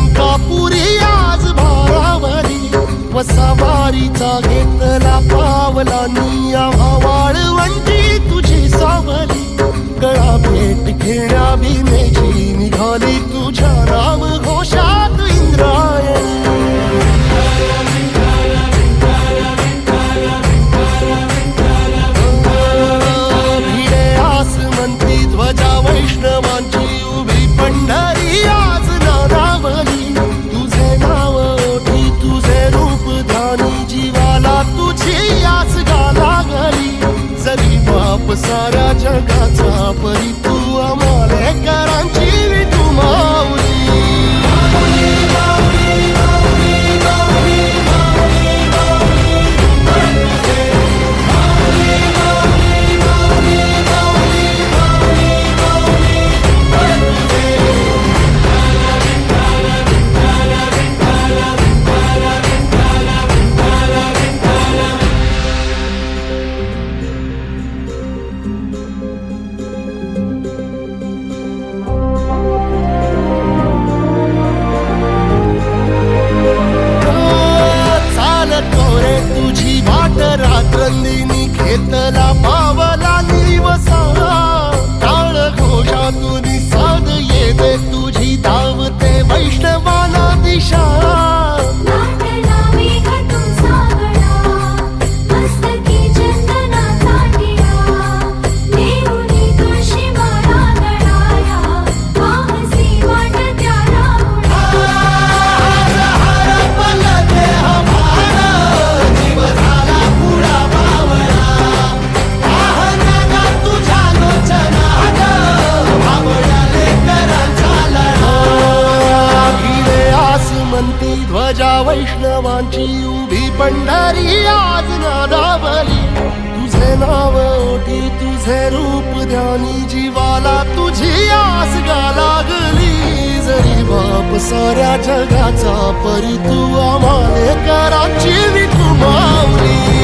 अंकापुरी आज भारावरी वसावारीचा घेतला पावला निया वाळवंटी तुझी सावली गळा भेट घेण्या भीमेची निघाली तुझ्या नाम घोषात इंद्रायणी भिडे आसमंती ध्वजा वैष्णवांची उभी पंढरी आज नानावली तुझे नाव ओठी तुझे रूप ध्यानी जीवाला तुझी आस गाला गली जरी बाप साऱ्या जगाचा परी तू आमालेकरांची विठू माऊली तुझी वाट रात्रंदिनी घेतला पावला निवसा टाळ घोषातून साध येते तुझी धावते वैष्णवाला दिशा ध्वजा वैष्णवांची उभी पंढरी आज नादावली तुझे नाव ओठी तुझे रूप ध्यानी जीवाला तुझी आस गा लागली जरी बाप साऱ्या जगाचा परी तू आमालेकरांची विठू माऊली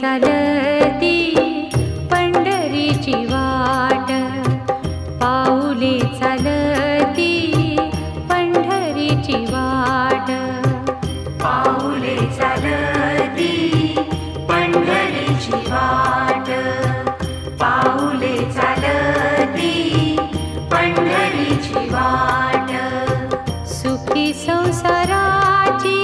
चालती पंढरीची वाट पाऊले चालती पंढरीची वाट पाऊले चालती पंढरीची वाट पाऊले चालती पंढरीची वाट सुखी संसाराची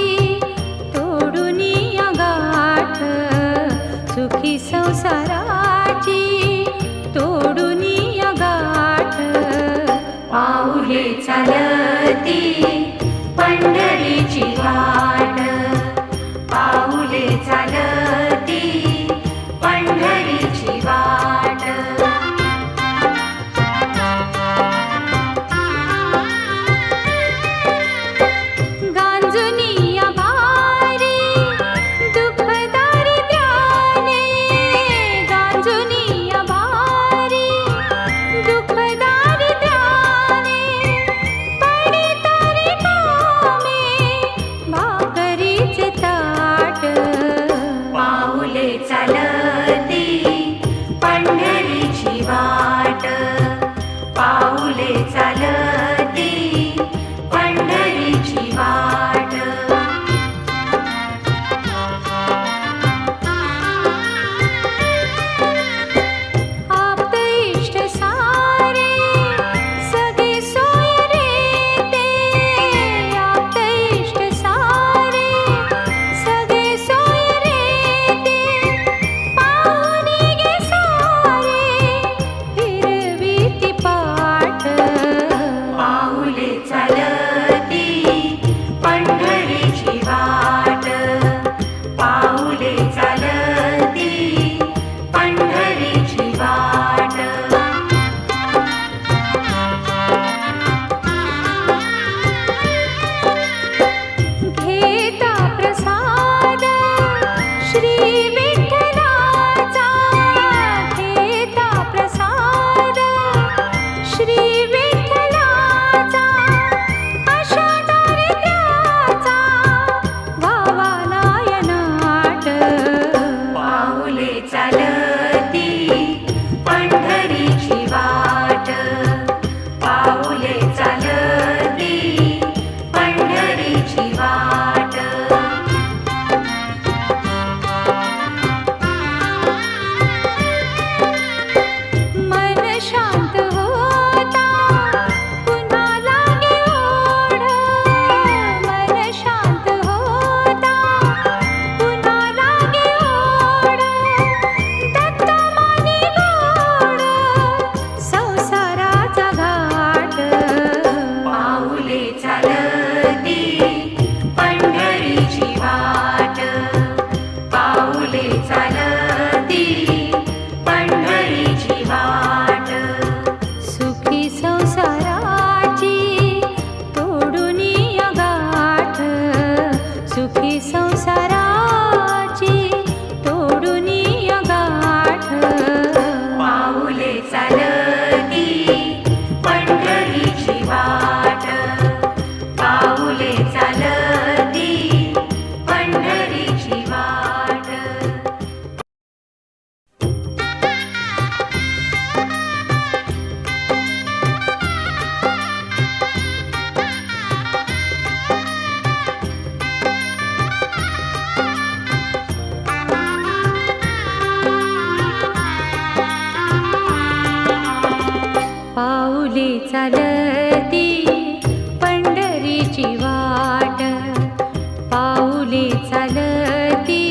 पाऊले चालती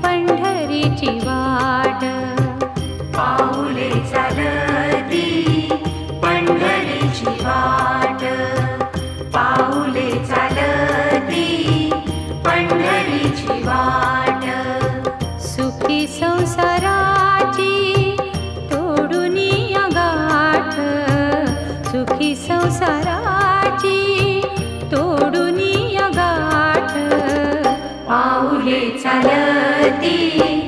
पंढरीची वाट पाऊले चालती पंढरीची वाट पाऊले चालती पंढरीची वाट सुखी संसाराची तोडून गाठ सुखी संसाराची तोडून गाठ पाऊले चालती